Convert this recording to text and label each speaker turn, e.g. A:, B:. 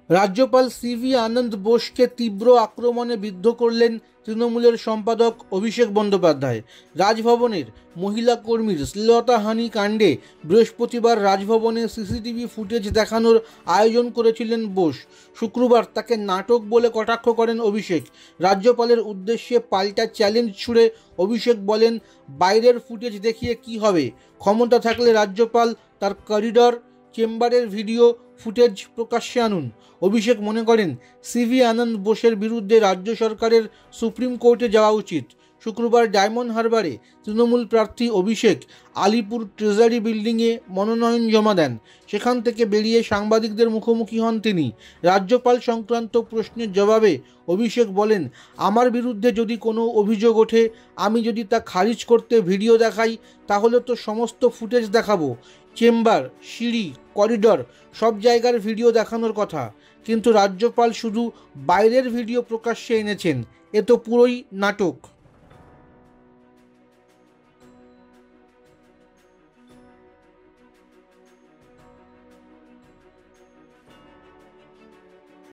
A: রাজ্যপাল সিভি আনন্দ বোসকে তীব্র আক্রমণে বিদ্ধ করলেন তৃণমূলের সম্পাদক অভিষেক বন্দ্যোপাধ্যায়। রাজভবনের মহিলা কর্মীর শ্লীলতাহানি কাণ্ডে বৃহস্পতিবার রাজভবনে সিসিটিভি ফুটেজ দেখানোর আয়োজন করেছিলেন বোস। শুক্রবার তাকে নাটক বলে কটাক্ষ করেন অভিষেক। রাজ্যপালের উদ্দেশ্যে পাল্টা চ্যালেঞ্জ ছুড়ে অভিষেক বলেন, বাইরের ফুটেজ দেখিয়ে কি হবে? ক্ষমতা থাকলে রাজ্যপাল তার করিডর চেম্বারের ভিডিও ফুটেজ প্রকাশ্যে আনুন। অভিষেক মনে করেন সিভি আনন্দ বোসের বিরুদ্ধে রাজ্য সরকারের সুপ্রিম কোর্টে যাওয়া উচিত। শুক্রবার ডায়মন্ড হারবারে তৃণমূল প্রার্থী অভিষেক আলিপুর ট্রেজারি বিল্ডিংয়ে মনোনয়ন জমা দেন। সেখান থেকে বেরিয়ে সাংবাদিকদের মুখোমুখি হন তিনি। রাজ্যপাল সংক্রান্ত প্রশ্নের জবাবে অভিষেক বলেন, আমার বিরুদ্ধে যদি কোনো অভিযোগ ওঠে, আমি যদি তা খারিজ করতে ভিডিও দেখাই, তাহলে তো সমস্ত ফুটেজ দেখাবো। চেম্বার, সিঁড়ি, করিডর সব জায়গার ভিডিও দেখানোর কথা, কিন্তু রাজ্যপাল শুধু বাইরের ভিডিও প্রকাশ্যে এনেছেন। এ তো পুরোই নাটক।